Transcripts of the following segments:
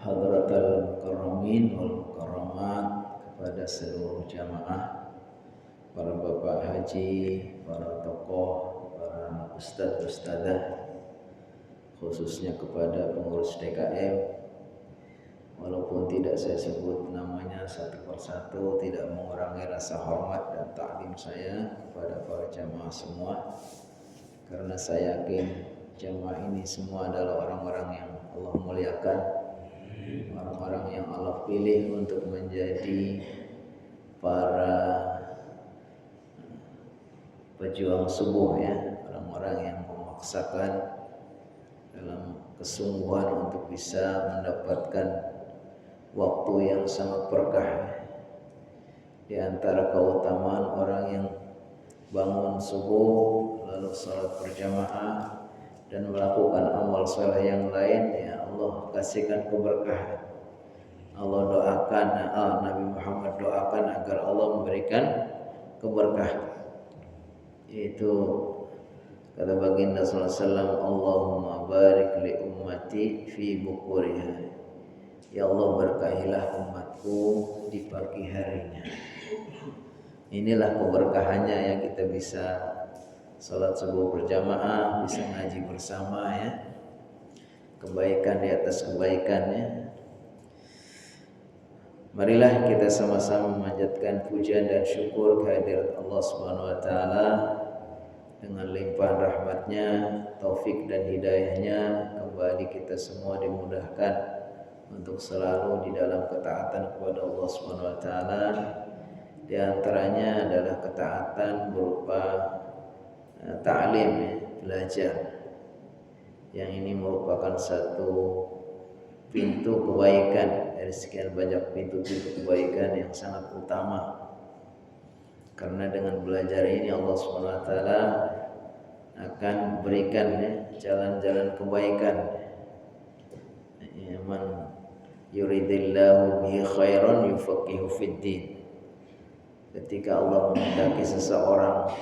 Hadratal Karamin wal Karamat, kepada seluruh jamaah, para bapak haji, para tokoh, para ustadz ustadzah, khususnya kepada pengurus DKM. Walaupun tidak saya sebut namanya satu persatu, tidak mengurangi rasa hormat dan taklim saya kepada para jamaah semua, karena saya yakin jamaah ini semua adalah orang-orang yang Allah muliakan, orang-orang yang Allah pilih untuk menjadi para pejuang subuh, ya, orang-orang yang memaksakan dalam kesungguhan untuk bisa mendapatkan waktu yang sangat berkah. Di antara keutamaan orang yang bangun subuh lalu salat berjamaah dan melakukan amal saleh yang lain, ya Allah kasihkan keberkahan. Allah doakan, Nabi Muhammad doakan agar Allah memberikan keberkahan. Yaitu kata baginda sallallahu alaihi wasallam, Allahumma barik li ummati fi bukuriha. Ya Allah, berkahilah umatku di pagi harinya. Inilah keberkahannya, ya, kita bisa salat subuh berjamaah, bisa ngaji bersama, ya. Kebaikan di atas kebaikannya. Marilah kita sama-sama memanjatkan pujian dan syukur kehadirat Allah Subhanahu wa taala dengan limpahan rahmatnya, taufik dan hidayahnya. Kembali kita semua dimudahkan untuk selalu di dalam ketaatan kepada Allah Subhanahu wa taala. Di antaranya adalah ketaatan berupa ta'lim, ya, belajar. Yang ini merupakan satu pintu kebaikan dari sekian banyak pintu-pintu kebaikan yang sangat utama. Karena dengan belajar ini Allah Subhanahu wa taala akan berikan, ya, jalan-jalan kebaikan. Man yuridillahu bihi khairan yufaqihu fid din. Ketika Allah menghendaki seseorang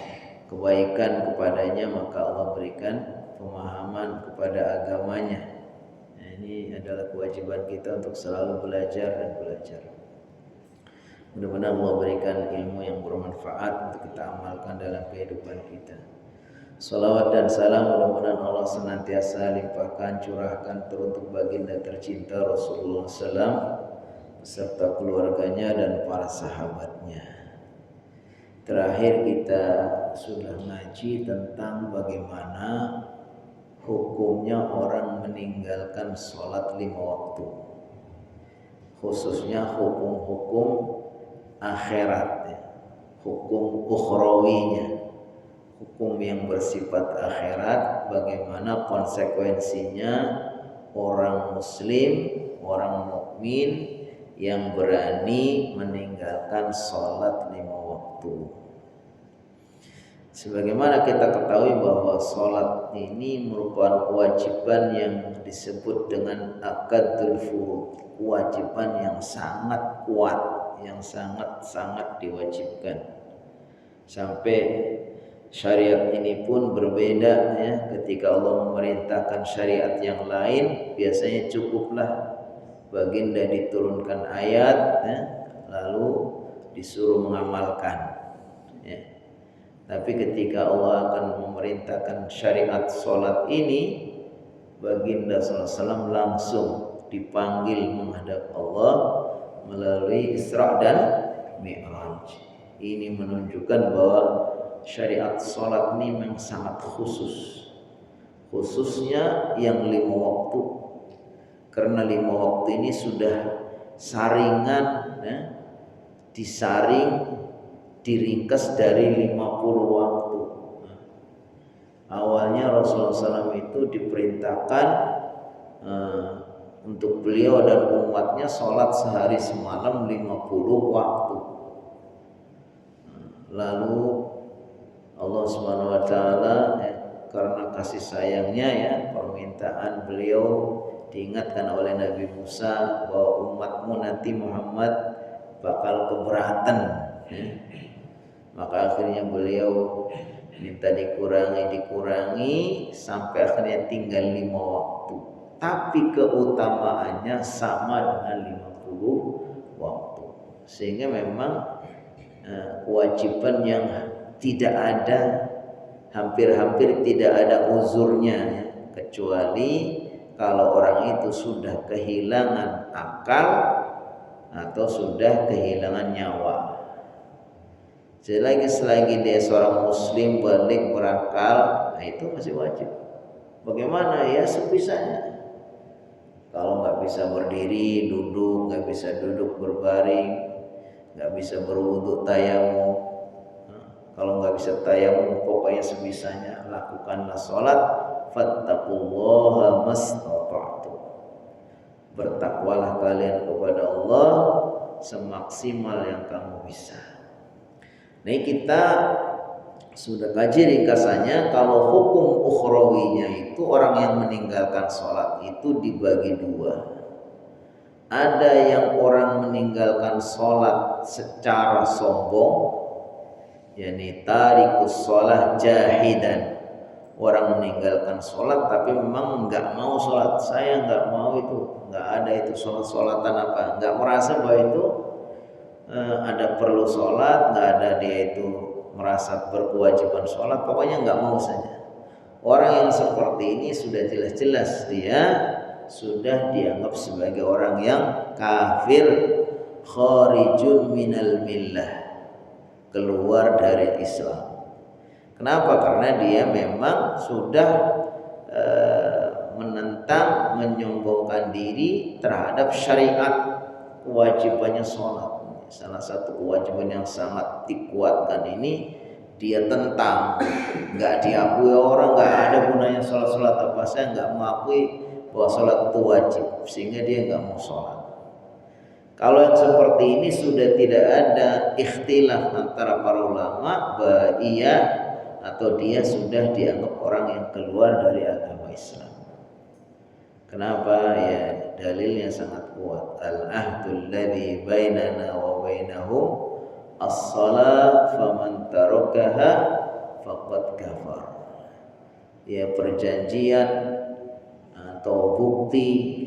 kebaikan kepadanya, maka Allah berikan pemahaman kepada agamanya. Nah, ini adalah kewajiban kita untuk selalu belajar dan belajar. Mudah-mudahan Allah berikan ilmu yang bermanfaat untuk kita amalkan dalam kehidupan kita. Salawat dan salam mudah-mudahan Allah senantiasa limpahkan, curahkan teruntuk baginda tercinta Rasulullah SAW beserta keluarganya dan para sahabatnya. Terakhir kita sudah ngaji tentang bagaimana hukumnya orang meninggalkan sholat 5 waktu, khususnya hukum-hukum akhirat, ya, hukum ukhrawinya, hukum yang bersifat akhirat. Bagaimana konsekuensinya orang muslim, orang mukmin yang berani meninggalkan sholat 5 waktu. Sebagaimana kita ketahui bahwa sholat ini merupakan kewajiban yang disebut dengan akadul furud, kewajiban yang sangat kuat, yang sangat-sangat diwajibkan. Sampai syariat ini pun berbeda, ya. Ketika Allah memerintahkan syariat yang lain, biasanya cukuplah baginda diturunkan ayat, ya, lalu disuruh mengamalkan, ya. Tapi ketika Allah akan memerintahkan syariat sholat ini, baginda SAW langsung dipanggil menghadap Allah melalui Isra dan Mi'raj. Ini menunjukkan bahwa syariat sholat ini memang sangat khusus, khususnya yang 5 waktu. Karena 5 waktu ini sudah saringan, ya, disaring, diringkas dari 50 waktu. Awalnya Rasulullah SAW itu diperintahkan untuk beliau dan umatnya sholat sehari semalam 50 waktu. Lalu Allah Subhanahu wa taala, karena kasih sayangnya, ya, permintaan beliau diingatkan oleh Nabi Musa bahwa umatmu nanti Muhammad bakal keberatan, ya. Maka akhirnya beliau minta dikurangi sampai akhirnya tinggal 5 waktu. tapi keutamaannya sama dengan 50 waktu. Sehingga memang kewajiban yang tidak ada, hampir-hampir tidak ada uzurnya ya, kecuali kalau orang itu sudah kehilangan akal atau sudah kehilangan nyawa. Selagi dia seorang muslim balik berakal, nah itu masih wajib. Bagaimana ya sebisanya. Kalau nggak bisa berdiri, duduk, nggak bisa duduk berbaring, nggak bisa berwudu tayamum. Kalau nggak bisa tayamum, pokoknya sebisanya lakukanlah sholat. Fattaqullaha mastata'tum. Bertakwalah kalian kepada Allah semaksimal yang kamu bisa. Nah, kita sudah kaji ringkasannya. Kalau hukum ukhrawinya itu orang yang meninggalkan sholat itu dibagi dua. Ada yang orang meninggalkan sholat secara sombong, yakni tarikus sholat jahidan. Orang meninggalkan sholat tapi memang nggak mau sholat. Saya nggak mau itu, nggak ada itu sholat-sholatan apa, nggak merasa bahwa itu ada perlu sholat, nggak ada dia itu merasa berkewajiban sholat, pokoknya nggak mau saja. Orang yang seperti ini sudah jelas-jelas dia sudah dianggap sebagai orang yang kafir, kharijun minal millah, keluar dari Islam. Kenapa? Karena dia memang sudah menentang, menyombongkan diri terhadap syariat kewajibannya sholat. Salah satu kewajiban yang sangat dikuatkan ini dia tentang, nggak diakui orang, nggak ada gunanya sholat apa. Saya nggak mengakui bahwa sholat itu wajib, sehingga dia nggak mau sholat. Kalau yang seperti ini sudah tidak ada ikhtilaf antara para ulama bahwa ia atau dia sudah dianggap orang yang keluar dari agama Islam. Kenapa? Ya dalilnya sangat kuat. Al-ahdul ladzi bainana wa bainahum as-shalah faman tarakaha faqad kafar. Ya perjanjian atau bukti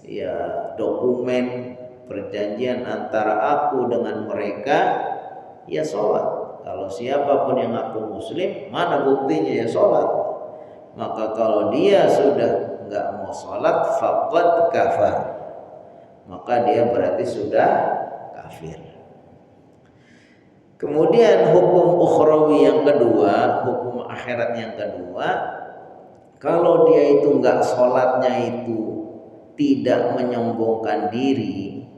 ya dokumen perjanjian antara aku dengan mereka ya sholat. Kalau siapapun yang ngaku muslim, mana buktinya ya sholat. Maka kalau dia sudah nggak mau sholat, faqad kafar, maka dia berarti sudah kafir. Kemudian hukum ukhrawi yang kedua, hukum akhirat yang kedua, kalau dia itu nggak sholatnya itu tidak menyombongkan diri,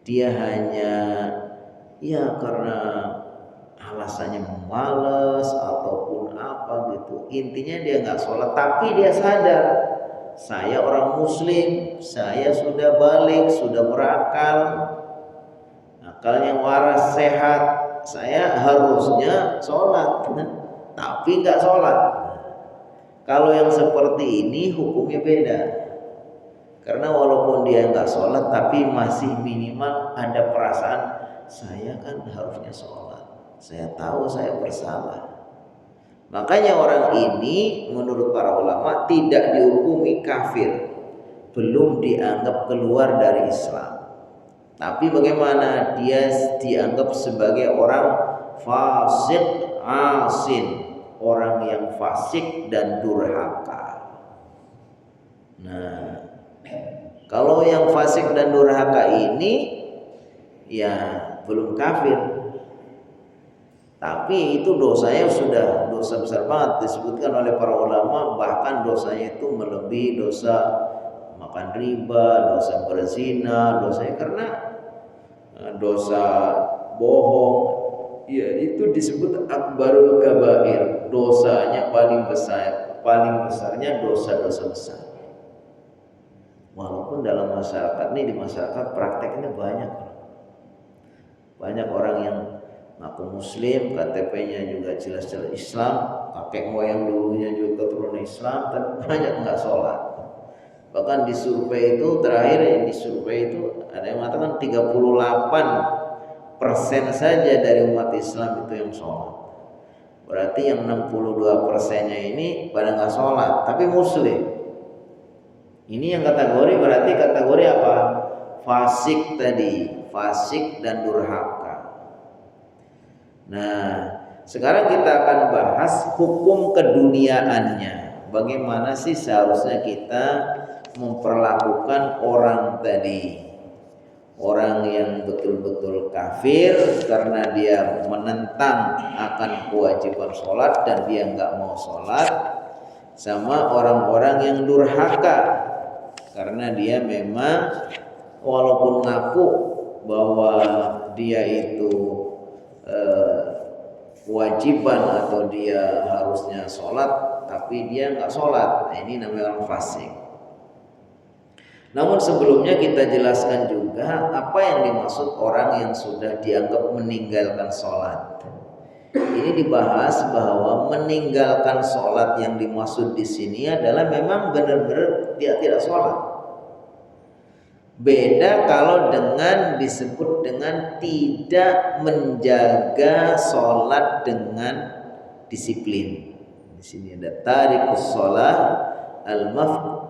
dia hanya ya karena alasannya malas ataupun apa gitu, intinya dia nggak sholat, tapi dia sadar saya orang muslim, saya sudah balik, sudah berakal, akalnya waras, sehat, saya harusnya sholat, tapi nggak sholat. Kalau yang seperti ini hukumnya beda, karena walaupun dia nggak sholat tapi masih minimal ada perasaan saya kan harusnya sholat, saya tahu saya bersalah. Makanya orang ini menurut para ulama tidak dihukumi kafir, belum dianggap keluar dari Islam. Tapi bagaimana? Dia dianggap sebagai orang fasik asin, orang yang fasik dan durhaka. Nah, kalau yang fasik dan durhaka ini ya belum kafir, tapi itu dosanya sudah dosa besar banget, disebutkan oleh para ulama, bahkan dosanya itu melebihi dosa makan riba, dosa berzina, dosanya karena dosa bohong ya itu disebut akbarul kabair, dosanya paling besar, paling besarnya dosa-dosa besar. Walaupun dalam masyarakat ini, di masyarakat prakteknya banyak orang yang ngaku muslim, KTP-nya juga jelas-jelas Islam, kakek moyang dulunya juga keturunan Islam, tapi banyak nggak sholat. Bahkan di survei itu terakhir yang di survei itu ada yang mengatakan 38% saja dari umat Islam itu yang sholat. Berarti yang 62%-nya ini pada nggak sholat, tapi muslim. Ini yang kategori, berarti kategori apa? Fasik tadi, fasik dan durhaka. Nah, sekarang kita akan bahas hukum keduniaannya. Bagaimana sih seharusnya kita memperlakukan orang tadi? Orang yang betul-betul kafir karena dia menentang akan kewajiban sholat dan dia nggak mau sholat, sama orang-orang yang durhaka karena dia memang walaupun ngaku bahwa dia itu kewajiban atau dia harusnya sholat tapi dia nggak sholat. Nah, ini namanya orang fasik. Namun sebelumnya kita jelaskan juga apa yang dimaksud orang yang sudah dianggap meninggalkan sholat. Ini dibahas bahwa meninggalkan sholat yang dimaksud di sini adalah memang benar-benar dia tidak sholat. Beda kalau dengan disebut dengan tidak menjaga sholat dengan disiplin. Di sini ada tarikus sholat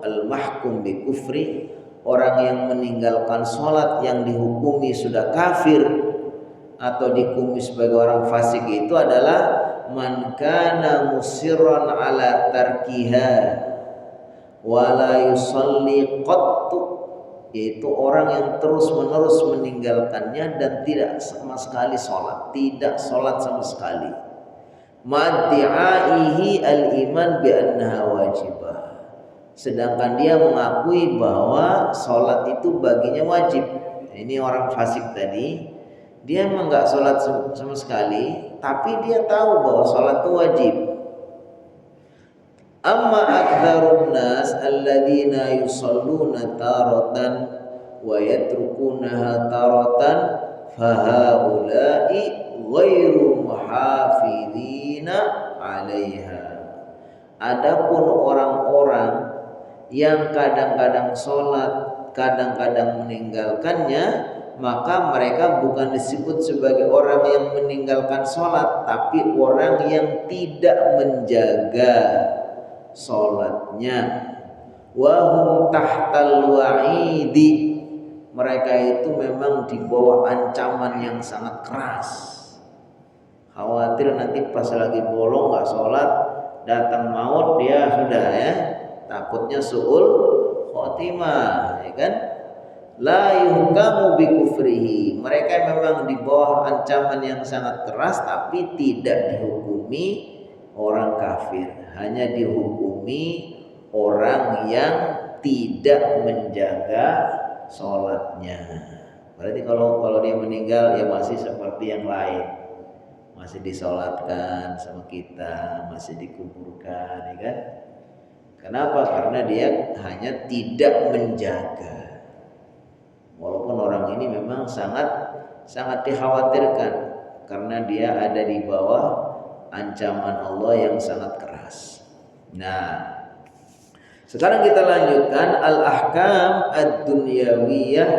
al-mahkum bi kufri, orang yang meninggalkan sholat yang dihukumi sudah kafir atau dihukumi sebagai orang fasik itu adalah man kana musirran ala tarkiha wa la yusalli qattu, yaitu orang yang terus-menerus meninggalkannya dan tidak sama sekali sholat, tidak sholat sama sekali. Ma'di'aihi al-iman bi annaha wajibah, sedangkan dia mengakui bahwa sholat itu baginya wajib. Ini orang fasik tadi, dia memang nggak sholat sama sekali, tapi dia tahu bahwa sholat itu wajib. Amma aktsarun nas alladzina yusalluna taratan wa yatrukunaha taratan fahaula'i ghairu muhafizina 'alaiha. Adapun orang-orang yang kadang-kadang sholat, kadang-kadang meninggalkannya, maka mereka bukan disebut sebagai orang yang meninggalkan sholat, tapi orang yang tidak menjaga sholatnya. Wahum tahtal wa'idi, mereka itu memang di bawah ancaman yang sangat keras. Khawatir nanti pas lagi bolong nggak sholat, datang maut, dia sudah ya, takutnya su'ul khotimah, ya kan? La yuhkamu bi kufrihi, mereka memang di bawah ancaman yang sangat keras, tapi tidak dihukumi orang kafir, hanya dihukumi orang yang tidak menjaga sholatnya. Berarti kalau dia meninggal ya masih seperti yang lain, masih disolatkan sama kita, masih dikuburkan, ya kan? Kenapa? Karena dia hanya tidak menjaga. Walaupun orang ini memang sangat dikhawatirkan karena dia ada di bawah ancaman Allah yang sangat keras. Nah, sekarang kita lanjutkan al-ahkam ad-dunyawiyah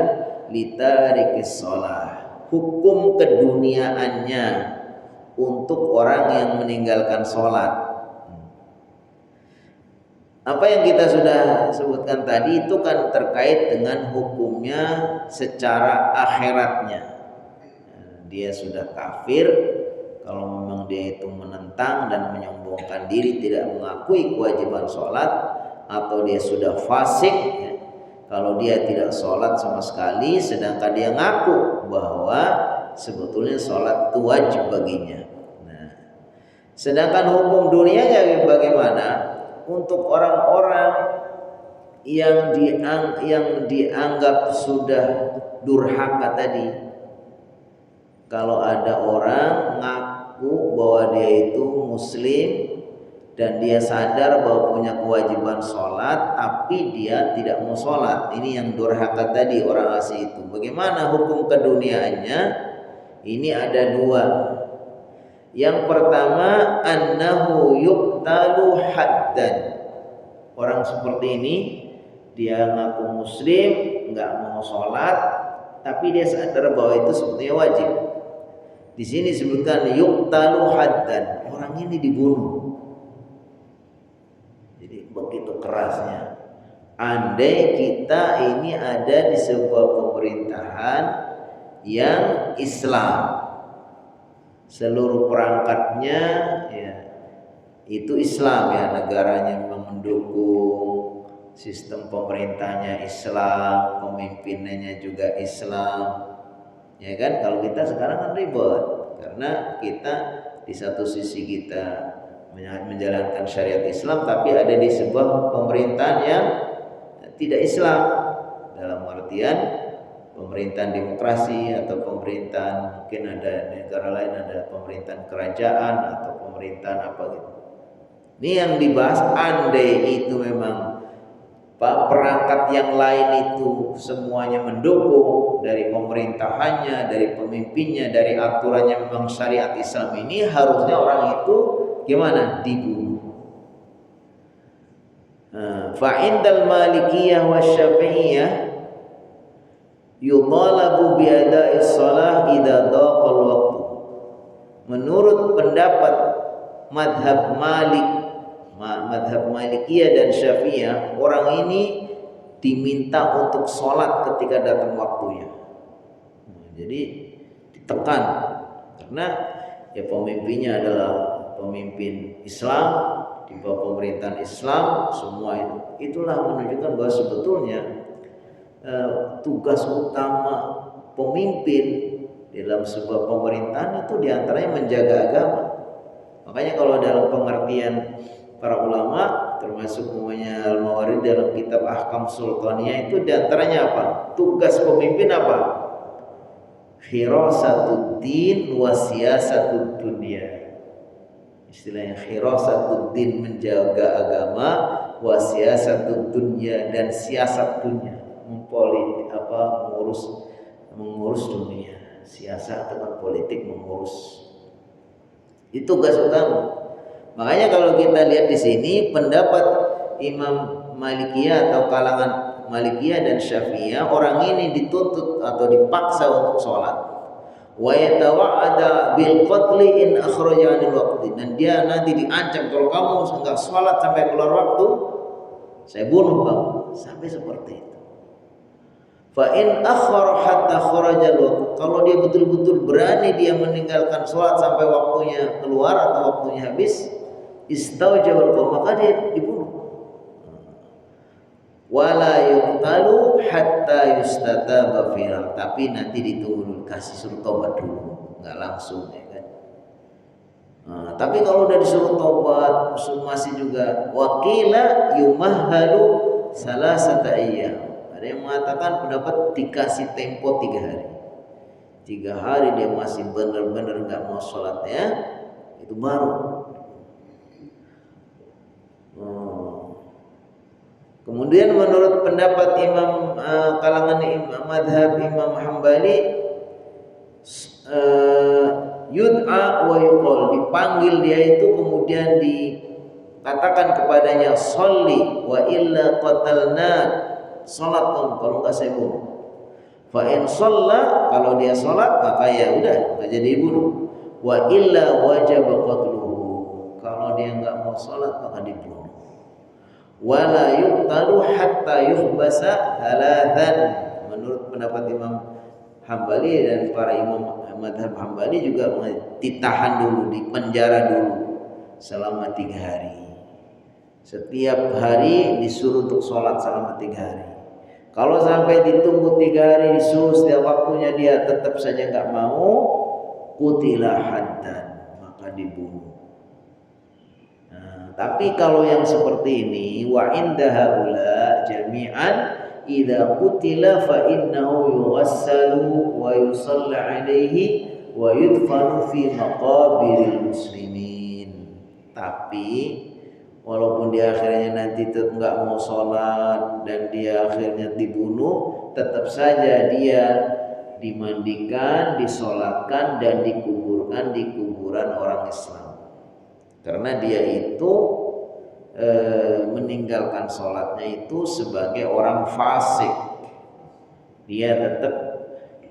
litarikis shalah. Hukum keduniaannya untuk orang yang meninggalkan sholat. Apa yang kita sudah sebutkan tadi itu kan terkait dengan hukumnya secara akhiratnya. Dia sudah kafir kalau memang dia itu menentang dan menyombongkan diri, tidak mengakui kewajiban sholat, atau dia sudah fasik ya, kalau dia tidak sholat sama sekali sedangkan dia ngaku bahwa sebetulnya sholat itu wajib baginya. Nah, sedangkan hukum dunianya bagaimana? Untuk orang-orang yang dianggap sudah durhaka tadi, kalau ada orang ngaku bahwa dia itu muslim dan dia sadar bahwa punya kewajiban sholat tapi dia tidak mau sholat, ini yang durhaka tadi, orang asli itu. Bagaimana hukum keduniaannya? Ini ada dua. Yang pertama, annahu yuqtalu haddan. Orang seperti ini dia ngaku muslim, enggak mau sholat, tapi dia sadar bahwa itu sebetulnya wajib. Di sini disebutkan yuqtalu haddan, orang ini dibunuh. Jadi begitu kerasnya. Andai kita ini ada di sebuah pemerintahan yang Islam, seluruh perangkatnya ya itu Islam, ya negaranya memang mendukung, sistem pemerintahnya Islam, pemimpinannya juga Islam. Ya kan, kalau kita sekarang kan ribet karena kita di satu sisi kita menjalankan syariat Islam tapi ada di sebuah pemerintahan yang tidak Islam, dalam artian pemerintahan demokrasi atau pemerintahan, mungkin ada negara lain ada pemerintahan kerajaan atau pemerintahan apa gitu. Ini yang dibahas, andai itu memang perangkat yang lain itu semuanya mendukung, dari pemerintahannya, dari pemimpinnya, dari aturannya memang syariat Islam, ini harusnya orang itu gimana? Dibunuh. Fa'indal malikiyah wa syafi'iyah yudhalabu biada'is salah idha dhaqal waqtu. Menurut pendapat madhab Malikiyah dan Syafi'iyah, orang ini diminta untuk sholat ketika datang waktunya. Jadi ditekan karena ya pemimpinnya adalah pemimpin Islam, di bawah pemerintahan Islam semua itu. Itulah menunjukkan bahwa sebetulnya tugas utama pemimpin dalam sebuah pemerintahan itu diantaranya menjaga agama. Makanya kalau dalam pengertian para ulama, termasuk umumnya Al-Mawardi dalam kitab Ahkam Sultaniyah, itu diantaranya apa? Tugas pemimpin apa? Khirasatuddin wa siyasatud dunya. Istilahnya khirasatuddin, menjaga agama, wa siyasatud dunya, dan siasat dunia, mengurus dunia. Siasat dengan politik, mengurus. Itu tugas utama. Makanya kalau kita lihat di sini pendapat Imam Malikiyah atau kalangan Malikiyah dan Syafi'iyah, orang ini dituntut atau dipaksa untuk sholat. Wa yatawa'ada bil qatli in akhraja 'anil waqti, dan dia nanti diancam kalau kamu enggak sholat sampai keluar waktu, saya bunuh kamu, sampai seperti itu. Fa in akhara hatta kharajal waqt, kalau dia betul-betul berani dia meninggalkan sholat sampai waktunya keluar atau waktunya habis, istaujabal qaum, maka dia dibunuh. Wala yuqtalu hatta yustataba fiha, tapi nanti ditunggu dulu, kasih suruh tobat dulu, enggak langsung, ya kan. Tapi kalau udah disuruh tobat masih juga, waqila yumahhalu salasata ayyam. Ada yang mengatakan pendapat dikasih tempo 3 hari. 3 hari dia masih benar-benar enggak mau sholatnya, itu baru. Kemudian menurut pendapat kalangan madhab Imam Hambali, yud'a wa yuqal, dipanggil dia itu kemudian dikatakan kepadanya sholli wa illa qatalna, salat dong, kalau enggak saya bunuh. Fa in shalla, kalau dia salat maka ya udah enggak jadi bunuh. Wa illa wajaba qatluhu, kalau dia enggak mau salat maka dibunuh. Wala yuqtalu hatta yuhbasa halathan, menurut pendapat Imam Hambali dan para imam madhab Hambali juga ditahan dulu, dipenjara dulu selama 3 hari. Setiap hari disuruh untuk sholat selama 3 hari. Kalau sampai ditunggu 3 hari disuruh setiap waktunya dia tetap saja enggak mau, qutila haddan, maka dibunuh. Tapi kalau yang seperti ini, wa inda haula jami'an idza qutila fa innahu yughassalu wa yusalla alaihi wa yudfanu fi maqabiril muslimin. Tapi walaupun dia akhirnya nanti tetap enggak mau sholat dan dia akhirnya dibunuh, tetap saja dia dimandikan, disolatkan, dan dikuburkan di kuburan orang Islam. Karena dia itu meninggalkan sholatnya itu sebagai orang fasik. Dia tetap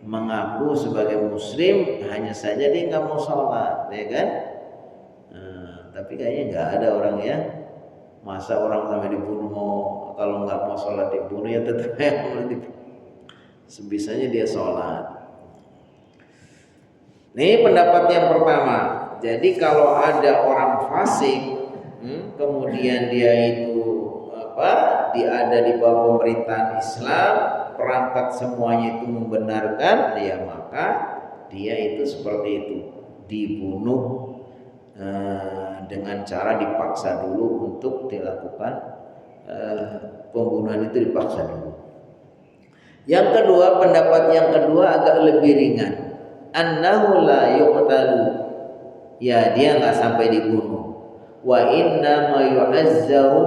mengaku sebagai muslim, hanya saja dia nggak mau sholat, ya kan? Tapi kayaknya nggak ada orang ya, masa orang sampai dibunuh kalau nggak mau sholat dibunuh, ya tetap yang sebisanya dia sholat. Ini pendapat yang pertama. Jadi kalau ada orang fasik, kemudian dia itu ada di bawah pemerintahan Islam, perangkat semuanya itu membenarkan, ya maka dia itu seperti itu, dibunuh dengan cara dipaksa dulu untuk dilakukan pembunuhan, itu dipaksa dulu. Yang kedua, pendapat yang kedua agak lebih ringan. Annahu la yuqtalu, ya dia nggak sampai dibunuh. Wa inna ma yu'azzaru,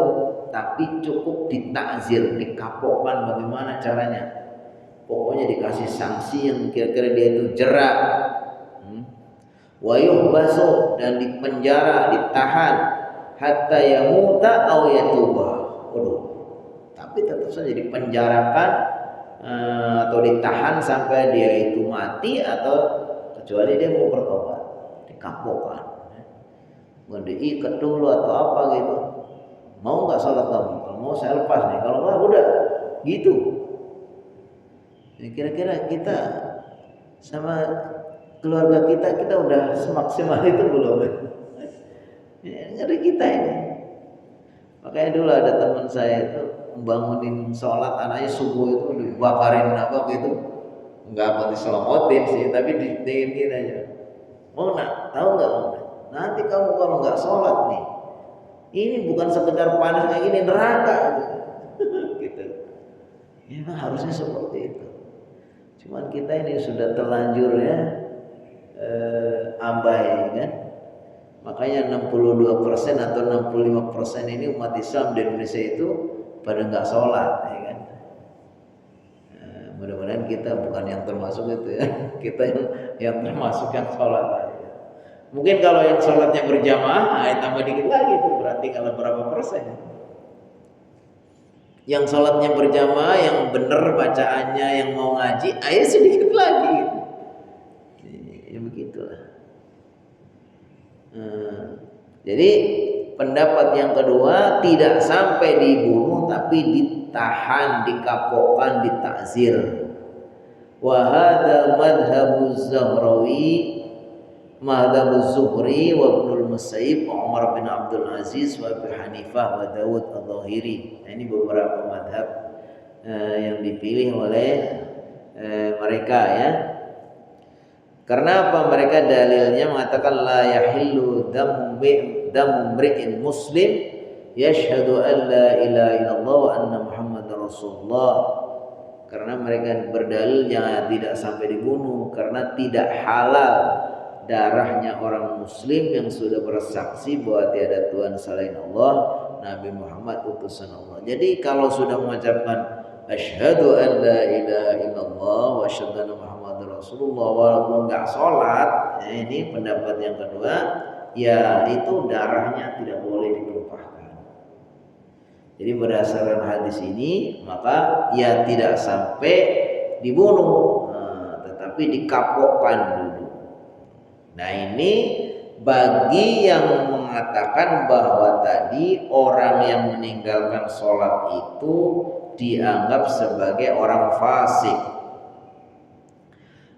tapi cukup ditakzir, dikapokkan. Bagaimana caranya? Pokoknya dikasih sanksi yang kira-kira dia itu jerak. Wa yuhbasu, dan dipenjara, ditahan, hatta yamuta aw yatuba. Waduh, tapi tetap saja dipenjarakan atau ditahan sampai dia itu mati, atau kecuali dia mau bertobat, dikapokkan, mau diikat dulu atau apa gitu. Mau nggak sholat kamu? Kalau mau saya lepas nih, kalau nggak udah gitu. Kira-kira kita sama keluarga kita udah semaksimal itu belum? Ngeri kita ini. Makanya dulu ada teman saya itu membangunin sholat anaknya subuh itu, dibakarin apa gitu, nggak diselamotin sih, tapi dingin aja. Mau nak tahu nggak? Nanti kamu kalau nggak sholat nih, ini bukan sekedar panas kayak gini, neraka gitu. Ya harusnya seperti itu. Cuman kita ini sudah terlanjur ya abai kan. Makanya 62% atau 65% ini umat Islam di Indonesia itu pada nggak sholat, ya kan? Mudah-mudahan kita bukan yang termasuk itu ya. Kita yang termasuk yang sholat aja. Mungkin kalau yang sholatnya berjamaah, tambah dikit lagi tuh, berarti kalau berapa persen? Yang sholatnya berjamaah, yang bener bacaannya, yang mau ngaji, ayo sedikit lagi. Ya begitulah. Jadi pendapat yang kedua, tidak sampai dibunuh tapi ditahan, dikapokkan, ditakzir. Wa hadza madhhabuz Zahrawi, madhhabuz Zuhri wa Ibnul Musayyib, Umar bin Abdul Aziz, wa Abu Hanifah, wa Dawud Adh-Dhahiri. Ini beberapa madhab yang dipilih oleh mereka ya. Karena apa? Mereka dalilnya mengatakan la yahillu damu mri'in muslim yashhadu an la ilaha illallah wa anna muhammadar rasulullah. Karena mereka berdalil jangan tidak sampai dibunuh, karena tidak halal darahnya orang muslim yang sudah bersaksi bahwa tiada Tuhan selain Allah, Nabi Muhammad utusan Allah. Jadi kalau sudah mengucapkan asyhadu an la ilaha illallah wa asyhadu anna muhammadar rasulullah walaupun enggak sholat, ini pendapat yang kedua, ya itu darahnya tidak boleh ditumpahkan. Jadi berdasarkan hadis ini maka ya tidak sampai dibunuh, tetapi dikapokkan dulu. Nah ini bagi yang mengatakan bahwa tadi orang yang meninggalkan sholat itu dianggap sebagai orang fasik.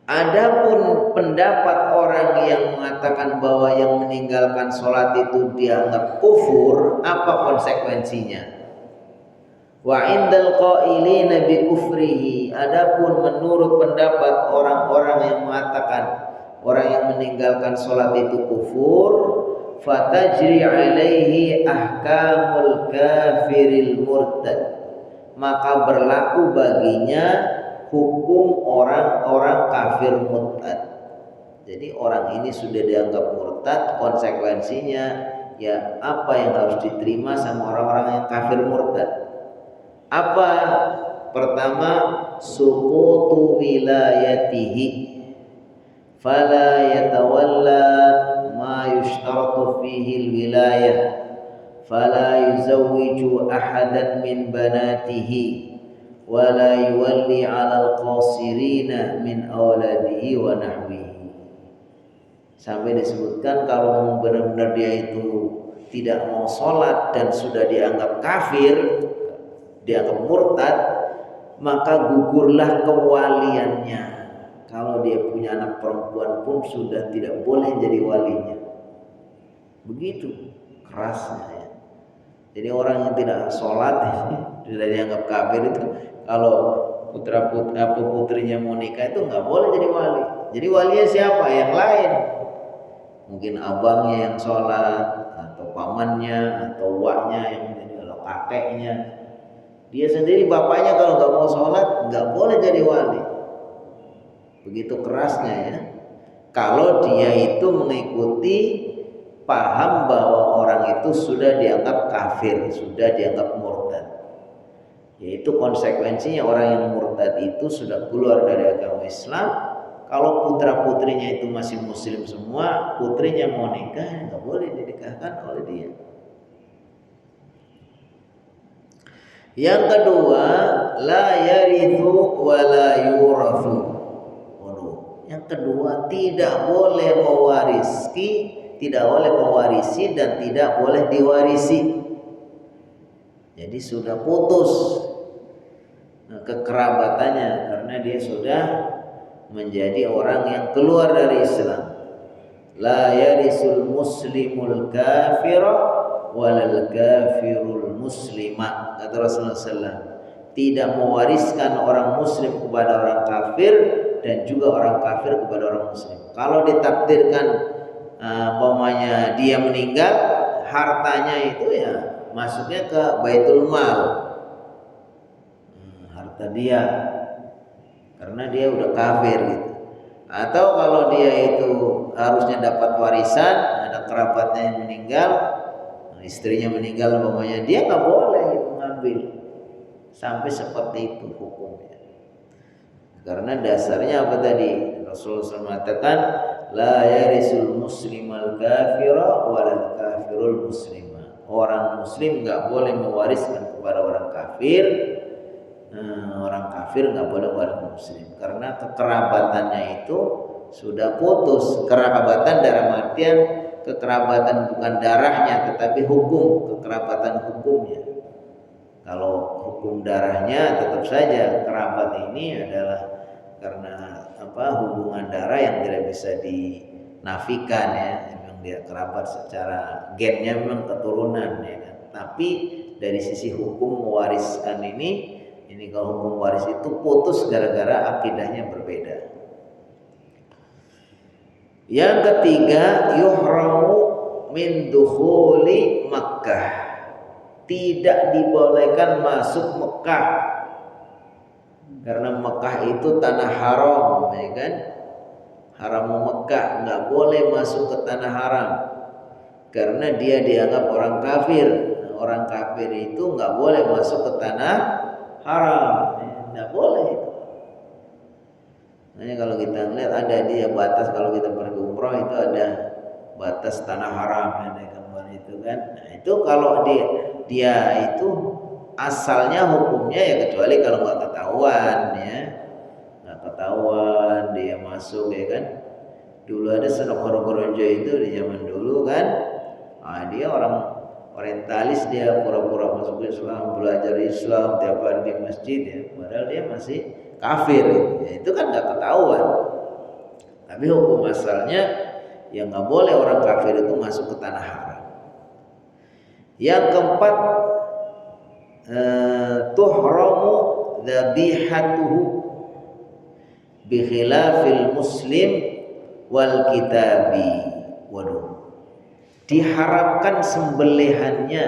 Adapun pendapat orang yang mengatakan bahwa yang meninggalkan sholat itu dianggap kufur, apa konsekuensinya? Wa indal qailina bi kufrihi, adapun menurut pendapat orang-orang yang mengatakan orang yang meninggalkan sholat itu kufur, fatajri alaihi ahkamul kafiril murtad, maka berlaku baginya hukum orang-orang kafir murtad. Jadi orang ini sudah dianggap murtad, konsekuensinya ya apa yang harus diterima sama orang-orang yang kafir murtad? Apa? Pertama, suqutu wilayatihi, fala yatawalla ma yushtaratu fihi alwilayah, fala yuzawwiju ahadan min banatihi, wa la yuwalli 'alal qasirina min auladihi wa nahwihi. Sampai disebutkan kalau benar-benar dia itu tidak mau sholat dan sudah dianggap kafir, dianggap murtad, maka gugurlah kewaliannya. Kalau dia punya anak perempuan pun sudah tidak boleh jadi walinya. Begitu kerasnya ya. Jadi orang yang tidak sholat sudah dianggap kafir itu, kalau putrinya mau nikah itu nggak boleh jadi wali. Jadi walinya siapa? Yang lain. Mungkin abangnya yang sholat, atau pamannya, atau waknya yang menjadi, kalau kakeknya. Dia sendiri bapaknya kalau nggak mau sholat nggak boleh jadi wali. Begitu kerasnya ya. Kalau dia itu mengikuti paham bahwa orang itu sudah dianggap kafir, sudah dianggap murtad. Yaitu konsekuensinya orang yang murtad itu sudah keluar dari agama Islam. Kalau putra putrinya itu masih muslim semua, putrinya mau nikah nggak boleh dinikahkan oleh dia. Yang kedua, la yarithu wa la yurathu. Yang kedua, tidak boleh mewarisi dan tidak boleh diwarisi. Jadi sudah putus kekerabatannya karena dia sudah menjadi orang yang keluar dari Islam. La yarisul muslimul kafira walal kafirul muslima, kata Rasulullah SAW. Tidak mewariskan orang muslim kepada orang kafir dan juga orang kafir kepada orang muslim. Kalau ditakdirkan umpamanya dia meninggal, hartanya itu ya masuknya ke baitul mal, harta dia, karena dia udah kafir gitu. Atau kalau dia itu harusnya dapat warisan, ada kerabatnya yang meninggal, istrinya meninggal umpamanya, dia nggak boleh itu ngambil. Sampai seperti itu hukumnya. Karena dasarnya apa tadi? Rasulullah SAW mengatakan, la yarisul muslimal kafira walal kafirul muslima. Orang muslim nggak boleh mewariskan kepada orang kafir, orang kafir nggak boleh mewariskan muslim. Karena kekerabatannya itu sudah putus. Kerabatan dalam artian kekerabatan bukan darahnya, tetapi hukum, kekerabatan hukumnya. Kalau hukum darahnya tetap saja kerabat ini adalah karena hubungan darah yang tidak bisa dinafikan ya. Memang dia kerabat secara gennya, memang keturunan ya kan. Tapi dari sisi hukum mewariskan ini kalau hukum waris itu putus gara-gara akidahnya berbeda. Yang ketiga, yuhramu min dukhuli Makkah. Tidak dibolehkan masuk Mekah, karena Mekah itu tanah haram, ya kan? Haram Mekah, nggak boleh masuk ke tanah haram, karena dia dianggap orang kafir. Orang kafir itu nggak boleh masuk ke tanah haram, nggak boleh. Makanya kalau kita lihat ada dia batas, kalau kita pergi umroh itu ada batas tanah haram ya, itu kan. Nah, itu kalau dia itu asalnya hukumnya ya, kecuali kalau nggak ketahuan ya, nggak ketahuan dia masuk ya kan. Dulu ada Senopor Goronjo itu di zaman dulu kan, dia orang orientalis, dia pura-pura masuk Islam, belajar Islam tiap hari di masjid ya, padahal dia masih kafir ya. Itu kan nggak ketahuan. Tapi hukum asalnya ya nggak boleh orang kafir itu masuk ke tanah haram. Yang keempat, tuhramu dzabihatuhu bi khilafil muslim wal kitabi. Waduh, diharamkan sembelihannya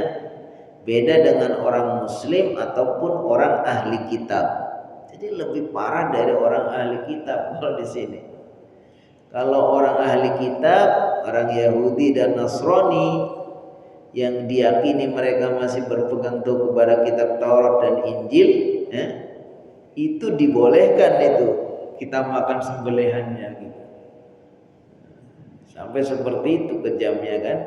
beda dengan orang muslim ataupun orang ahli kitab. Jadi lebih parah dari orang ahli kitab kalau di sini. Kalau orang ahli kitab, orang Yahudi dan Nasrani yang diyakini mereka masih berpegang teguh kepada kitab Taurat dan Injil, itu dibolehkan itu kita makan sembelihannya gitu. Sampai seperti itu kejamnya kan.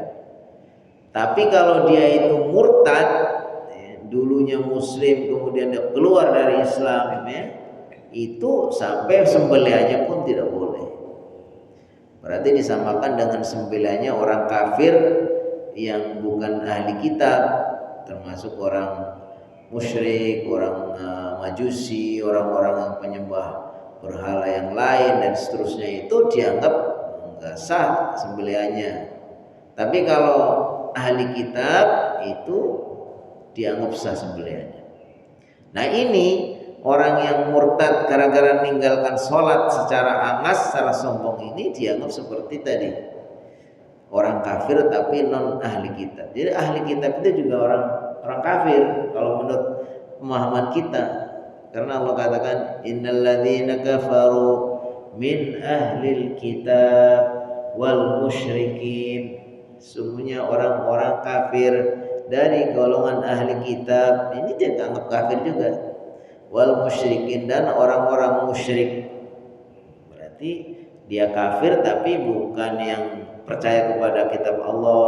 Tapi kalau dia itu murtad, dulunya muslim kemudian dia keluar dari Islam ya, itu sampai sembelihannya pun tidak boleh. Berarti disamakan dengan sembelihannya orang kafir yang bukan ahli kitab, termasuk orang musyrik, orang majusi, orang-orang yang penyembah berhala yang lain dan seterusnya, itu dianggap enggak sah sembelihannya. Tapi kalau ahli kitab itu dianggap sah sembelihannya. Nah ini orang yang murtad gara-gara meninggalkan sholat secara angas, secara sombong, ini dianggap seperti tadi orang kafir tapi non ahli kitab. Jadi ahli kitab itu juga orang kafir kalau menurut pemahaman kita, karena Allah katakan innalladzina kafaru min ahlil kitab wal musyrikin, sungguhnya orang-orang kafir dari golongan ahli kitab ini dianggap kafir juga, wal musyrikin, dan orang-orang musyrik. Berarti dia kafir tapi bukan yang percaya kepada kitab Allah,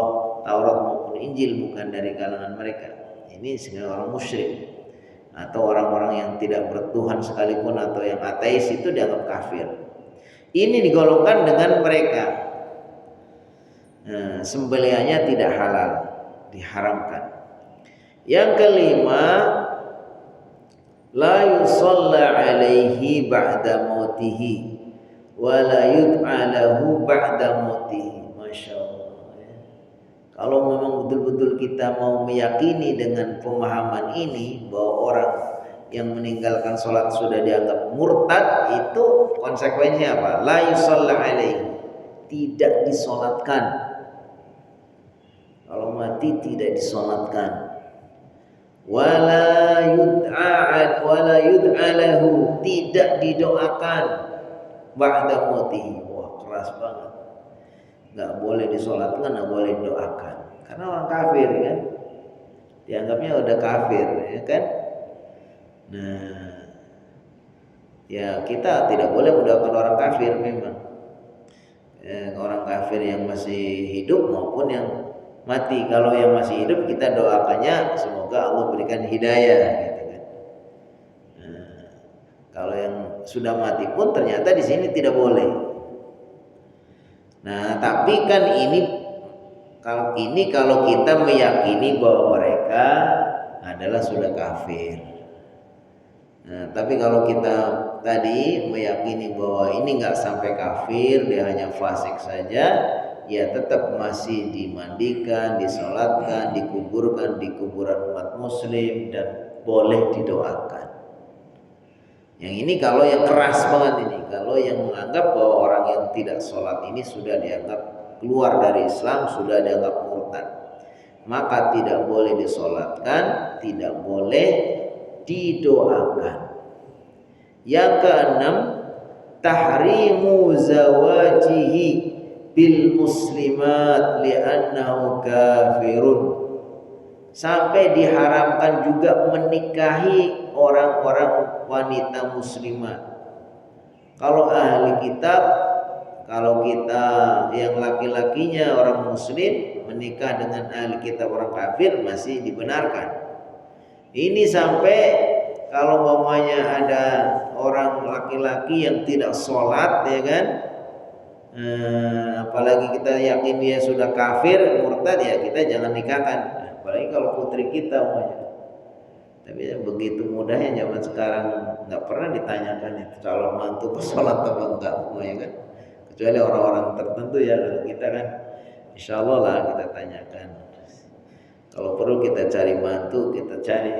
Taurat maupun Injil, bukan dari kalangan mereka. Ini sebenarnya orang musyrik atau orang-orang yang tidak bertuhan sekalipun atau yang ateis, itu dianggap kafir. Ini digolongkan dengan mereka. Nah, sembelihannya tidak halal, diharamkan. Yang kelima, la yusalla alaihi ba'da mautihi wa la yud'a lahu ba'da mautihi. Masya Allah ya. Kalau memang betul-betul kita mau meyakini dengan pemahaman ini bahwa orang yang meninggalkan sholat sudah dianggap murtad, itu konsekuensinya apa? La yusalla alaihi, tidak disolatkan. Kalau mati tidak disolatkan. Wala yud'a lahu, tidak didoakan ba'da mautihi. Wah, keras banget. Enggak boleh disolatkan, enggak boleh didoakan. Karena orang kafir kan, dianggapnya udah kafir ya kan. Nah, ya kita tidak boleh mendoakan orang kafir memang. Orang kafir yang masih hidup maupun yang mati. Kalau yang masih hidup kita doakannya semoga Allah berikan hidayah gitu kan. Nah, kalau yang sudah mati pun ternyata di sini tidak boleh. Nah, tapi kan kalau kita meyakini bahwa mereka adalah sudah kafir. Nah, tapi kalau kita tadi meyakini bahwa ini nggak sampai kafir, dia hanya fasik saja, ya tetap masih dimandikan, disolatkan, dikuburkan di kuburan umat muslim dan boleh didoakan. Yang ini kalau yang keras banget ini, kalau yang menganggap bahwa orang yang tidak sholat ini sudah dianggap keluar dari Islam, sudah dianggap murtad, maka tidak boleh disolatkan, tidak boleh didoakan. Yang keenam, tahrimu zawajihi bil muslimat li'annahu kafirun, sampai diharamkan juga menikahi orang-orang wanita muslimat. Kalau ahli kitab, kalau kita yang laki-lakinya orang muslim menikah dengan ahli kitab orang kafir masih dibenarkan. Ini sampai kalau mamanya ada orang laki-laki yang tidak sholat ya kan, apalagi kita yakin dia sudah kafir murtad, ya kita jangan nikahkan. Apalagi kalau putri kita umpamanya. Tapi ya, begitu mudahnya zaman sekarang, nggak pernah ditanyakan itu calon mantu sholat atau enggak umpamanya kan. Kecuali orang-orang tertentu ya, kalau kita kan insya Allah lah kita tanyakan. Kalau perlu kita cari mantu, kita cari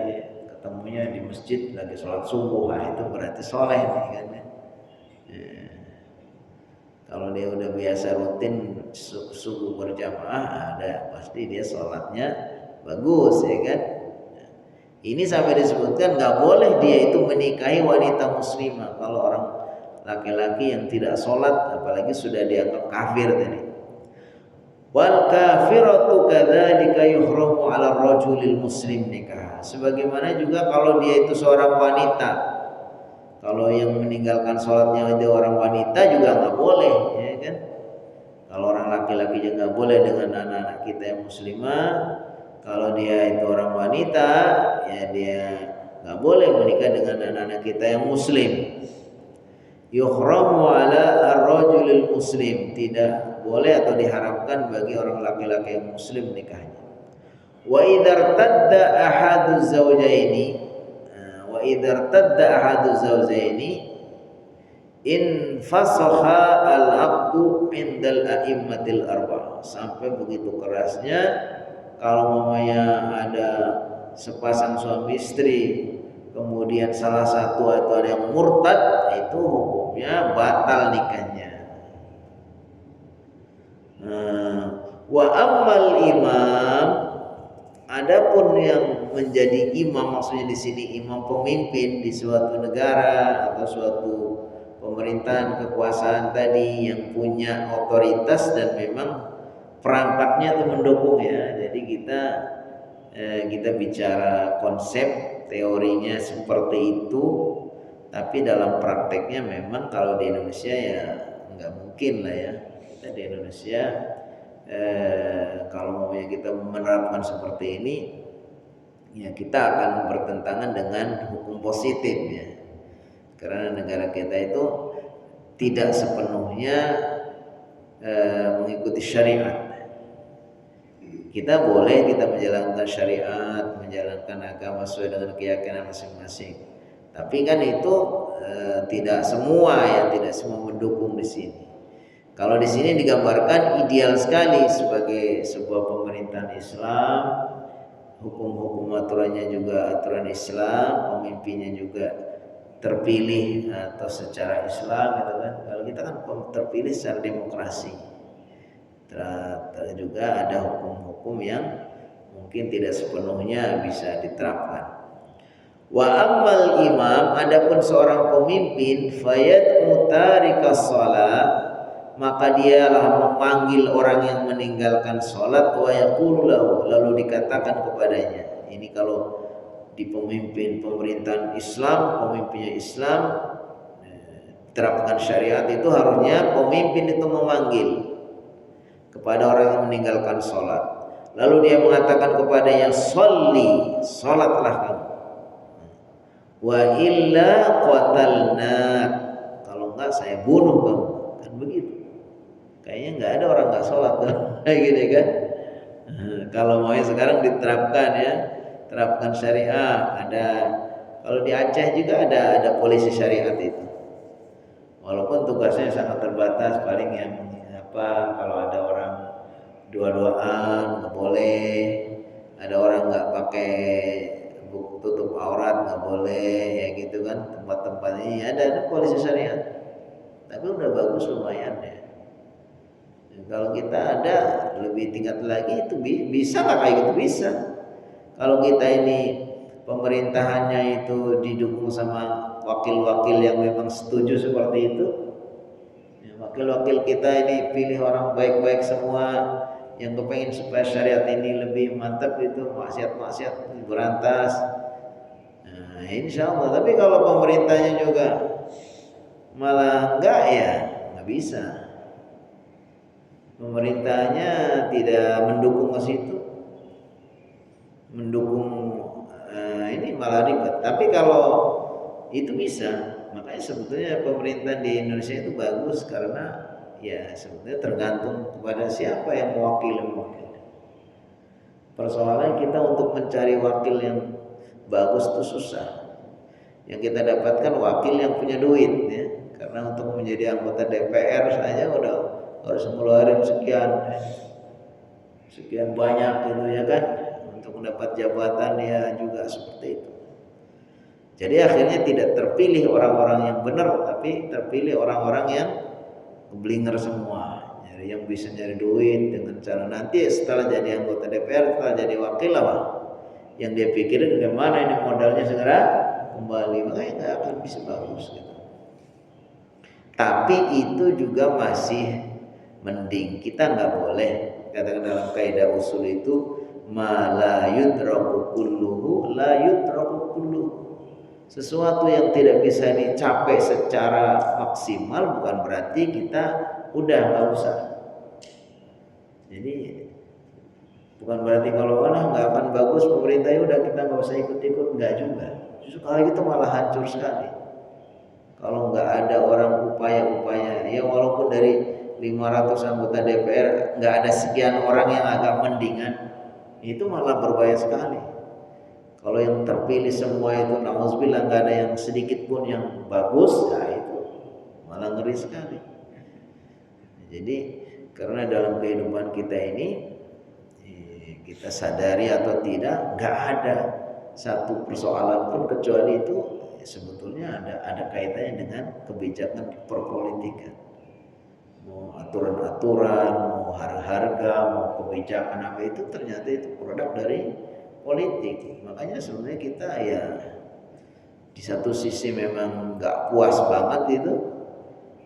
ketemunya di masjid lagi sholat subuh, itu berarti soleh nih kan. Kalau dia udah biasa rutin subuh berjamaah, ada pasti dia sholatnya bagus ya kan. Ini sampai disebutkan nggak boleh dia itu menikahi wanita muslimah kalau orang laki-laki yang tidak sholat, apalagi sudah dianggap kafir tadi. Wal kafiratu kadzalika yuhramu 'ala rajulil muslim nikah. Sebagaimana juga kalau dia itu seorang wanita, kalau yang meninggalkan sholatnya itu orang wanita juga nggak boleh ya kan. Kalau orang laki-laki juga nggak boleh dengan anak-anak kita yang muslimah, Kalau dia itu orang wanita, ya dia nggak boleh menikah dengan anak-anak kita yang muslim. Yuhramu ala ar-rajulil muslim, tidak boleh atau diharamkan bagi orang laki-laki yang muslim nikahnya. Wa idartadda ahadu zawjaini, wa idartadda ahadu zawjaini in fasakha al-aqdu indal a'immatil arba'ah. Sampai begitu kerasnya kalau mamanya ada sepasang suami istri, kemudian salah satu atau ada yang murtad, itu hukumnya batal nikahnya. Wa ammal imam, adapun yang menjadi imam, maksudnya di sini imam pemimpin di suatu negara atau suatu pemerintahan kekuasaan tadi yang punya otoritas dan memang perangkatnya itu mendukung ya. Jadi kita bicara konsep teorinya seperti itu, tapi dalam prakteknya memang kalau di Indonesia ya nggak mungkin lah ya. Kita di Indonesia kalau mau kita menerapkan seperti ini, ya kita akan bertentangan dengan hukum positif ya. Karena negara kita itu tidak sepenuhnya mengikuti syariat. Kita boleh kita menjalankan syariat, menjalankan agama sesuai dengan keyakinan masing-masing. Tapi kan itu tidak semua ya, tidak semua mendukung di sini. Kalau di sini digambarkan ideal sekali sebagai sebuah pemerintahan Islam, hukum-hukum aturannya juga aturan Islam, pemimpinnya juga terpilih atau secara Islam gitu kan. Kalau kita kan terpilih secara demokrasi. Juga ada hukum-hukum yang mungkin tidak sepenuhnya bisa diterapkan. Wa ammal imam, adapun seorang pemimpin, fayad mutarikas shalah, maka dialah memanggil orang yang meninggalkan sholat, wa yaqulu lahu, lalu dikatakan kepadanya. Ini kalau di pemimpin pemerintahan Islam, pemimpinnya Islam, terapkan syariat, itu harusnya pemimpin itu memanggil kepada orang yang meninggalkan sholat, lalu dia mengatakan kepadanya, sholli, sholatlah kamu, wa illa qatalnak, kalau enggak saya bunuh kamu, kan begitu. Kayaknya nggak ada orang nggak sholat kayak gini kan. Kalau mau sekarang diterapkan ya, terapkan syariah. Ada, kalau di Aceh juga ada polisi syariat itu, walaupun tugasnya sangat terbatas, paling yang kalau ada orang dua-duaan nggak boleh, ada orang nggak pakai buku tutup aurat nggak boleh ya gitu kan. Tempat-tempat ini ada polisi syariat, tapi udah bagus lumayan ya. Kalau kita ada lebih tingkat lagi, itu bisa nggak kayak gitu? Bisa. Kalau kita ini pemerintahannya itu didukung sama wakil-wakil yang memang setuju seperti itu, ya, wakil-wakil kita ini pilih orang baik-baik semua yang kepengen supaya syariat ini lebih mantap, itu maksiat-maksiat berantas. Nah, insya Allah. Tapi kalau pemerintahnya juga malah enggak, ya nggak bisa. Pemerintahnya tidak mendukung ke situ, mendukung ini malah ribet. Tapi kalau itu bisa, makanya sebetulnya pemerintah di Indonesia itu bagus, karena ya sebetulnya tergantung kepada siapa yang mewakili. Persoalan kita untuk mencari wakil yang bagus itu susah. Yang kita dapatkan wakil yang punya duit ya. Karena untuk menjadi anggota DPR saja udah harus ngeluarin sekian banyak gitu ya kan. Untuk mendapat jabatan ya juga seperti itu. Jadi akhirnya tidak terpilih orang-orang yang benar, tapi terpilih orang-orang yang keblinger semua. Yang bisa nyari duit dengan cara nanti setelah jadi anggota DPR, setelah jadi wakil apa yang dia pikirin bagaimana ini modalnya segera kembali, makanya nggak akan bisa bagus gitu. Tapi itu juga masih mending. Kita nggak boleh, katakan dalam kaidah usul itu, ma la yudraku kulluhu la yudraku kulluhu. Sesuatu yang tidak bisa dicapai secara maksimal bukan berarti kita udah nggak usah. Jadi Bukan berarti kalau nggak akan bagus pemerintah udah kita nggak usah ikut-ikut, nggak juga. Justru kalau itu malah hancur sekali. Kalau nggak ada orang upaya-upaya, ya walaupun dari 500 anggota DPR nggak ada sekian orang yang agak mendingan, itu malah berbahaya sekali. Kalau yang terpilih semua itu nauzubillah nggak ada yang sedikit pun yang bagus, ya itu malah ngeri sekali. Jadi karena dalam kehidupan kita ini kita sadari atau tidak, nggak ada satu persoalan pun kecuali itu sebetulnya ada kaitannya dengan kebijakan perpolitikan. Mau aturan-aturan, mau harga-harga, mau kebijakan apa itu ternyata itu produk dari politik. Makanya sebenarnya kita ya di satu sisi memang nggak puas banget itu,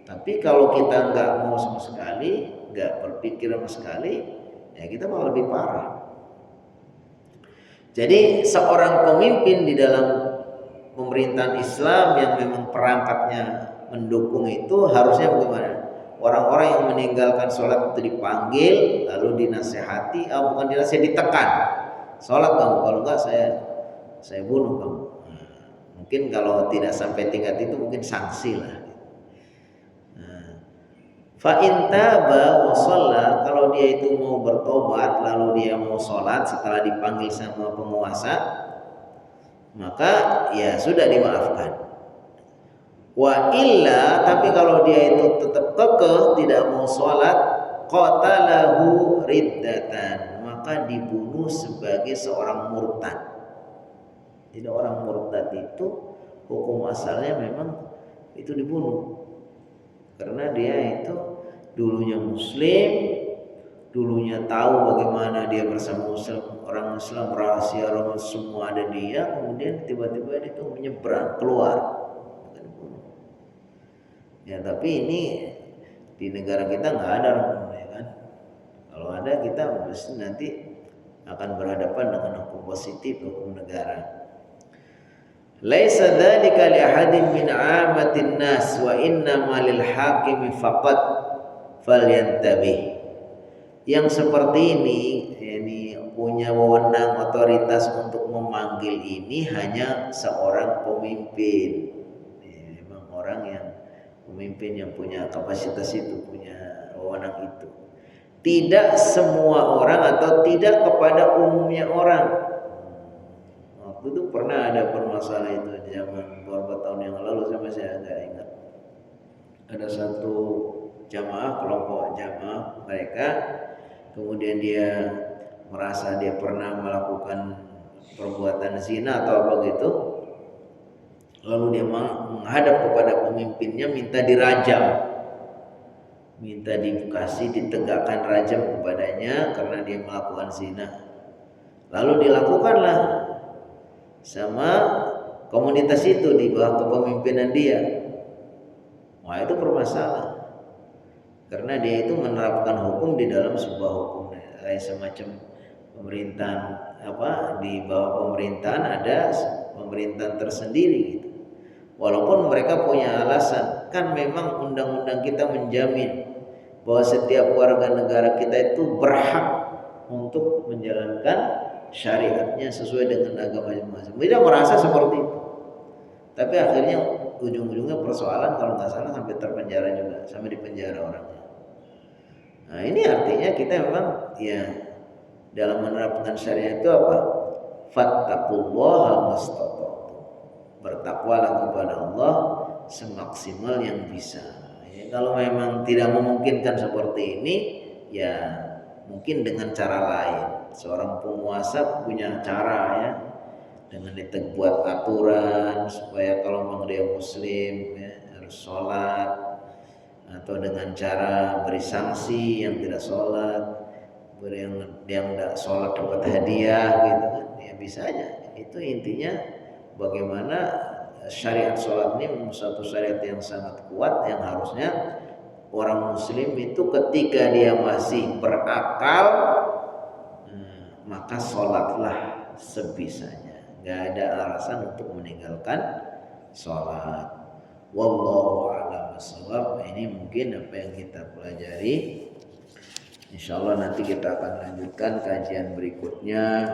tapi kalau kita nggak mau sama sekali, nggak berpikir sama sekali, ya kita malah lebih parah. Jadi seorang pemimpin di dalam pemerintahan Islam yang memang perangkatnya mendukung itu harusnya bagaimana? Orang-orang yang meninggalkan sholat itu dipanggil, lalu dinasehati, bukan dinasehati, ditekan. Sholat kamu, kalau enggak saya bunuh kamu. Mungkin kalau tidak sampai tingkat itu mungkin sanksi lah. Fa in taba wa shalla, kalau dia itu mau bertobat lalu dia mau sholat setelah dipanggil sama penguasa, maka ya sudah dimaafkan. Wa illa, tapi kalau dia itu tetap kekeh tidak mau sholat, qatalahu riddatan, maka dibunuh sebagai seorang murtad. Jadi orang murtad itu hukum asalnya memang itu dibunuh, karena dia itu dulunya muslim, dulunya tahu bagaimana dia bersama orang Islam, rahasia Ramadan semua ada dia, kemudian tiba-tiba dia itu menyeberang keluar. Ya tapi ini di negara kita nggak ada, ya kan? Kalau ada kita mesti nanti akan berhadapan dengan hukum positif, hukum negara. Laisa dzalika li ahadin min 'ammatin nas wa innama lil hakimi faqat falyantabih. Yang seperti ini punya wewenang otoritas untuk memanggil ini hanya seorang pemimpin. Memang orang yang pemimpin yang punya kapasitas itu, punya wewenang itu. Tidak semua orang atau tidak kepada umumnya orang. Waktu itu pernah ada permasalahan itu zaman beberapa tahun yang lalu, saya masih agak ingat. Ada satu jamaah, kelompok jamaah mereka, kemudian dia merasa dia pernah melakukan perbuatan zina atau apa gitu, lalu dia menghadap kepada pemimpinnya minta dirajam, minta dikasih ditegakkan rajam kepadanya karena dia melakukan zina. Lalu dilakukanlah sama komunitas itu di bawah kepemimpinan dia. Wah, itu bermasalah karena dia itu menerapkan hukum di dalam sebuah hukum, kayak semacam pemerintahan di bawah pemerintahan ada pemerintahan tersendiri gitu. Walaupun mereka punya alasan, kan memang undang-undang kita menjamin bahwa setiap warga negara kita itu berhak untuk menjalankan syariatnya sesuai dengan agamanya masing-masing. Dia merasa seperti itu, tapi akhirnya ujung-ujungnya persoalan kalau nggak salah sampai terpenjara juga, sampai dipenjara orangnya. Nah ini artinya kita memang ya dalam menerapkan syariat itu apa? Fattaqullaha mastata'tum. Bertakwalah kepada Allah semaksimal yang bisa. Ya, kalau memang tidak memungkinkan seperti ini, ya mungkin dengan cara lain. Seorang penguasa punya cara ya, dengan buat aturan supaya kalau memang dia muslim ya, harus sholat, atau dengan cara beri sanksi yang tidak sholat, yang tidak sholat dapat hadiah gitu kan, ya bisa aja. Itu intinya bagaimana syariat sholat ini suatu syariat yang sangat kuat, yang harusnya orang muslim itu ketika dia masih berakal maka sholatlah sebisanya, nggak ada alasan untuk meninggalkan sholat. Wallahu a'lam bishawab. Ini mungkin apa yang kita pelajari Insya Allah nanti kita akan lanjutkan kajian berikutnya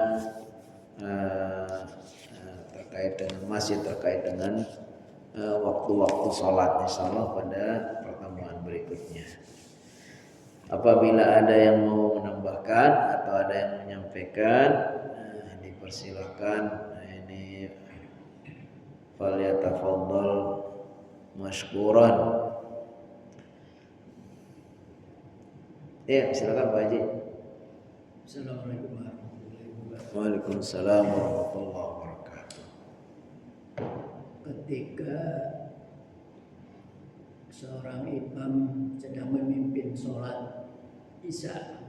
masih terkait dengan waktu-waktu sholat, insya Allah pada pertemuan berikutnya. Apabila ada yang mau menambahkan atau ada yang menyampaikan, dipersilakan. Ini falyatafaddal mashkuran. Ya, silakan Pak Haji. Assalamualaikum warahmatullahi wabarakatuh. Waalaikumsalam warahmatullahi wabarakatuh. Ketika seorang imam sedang memimpin sholat Isya,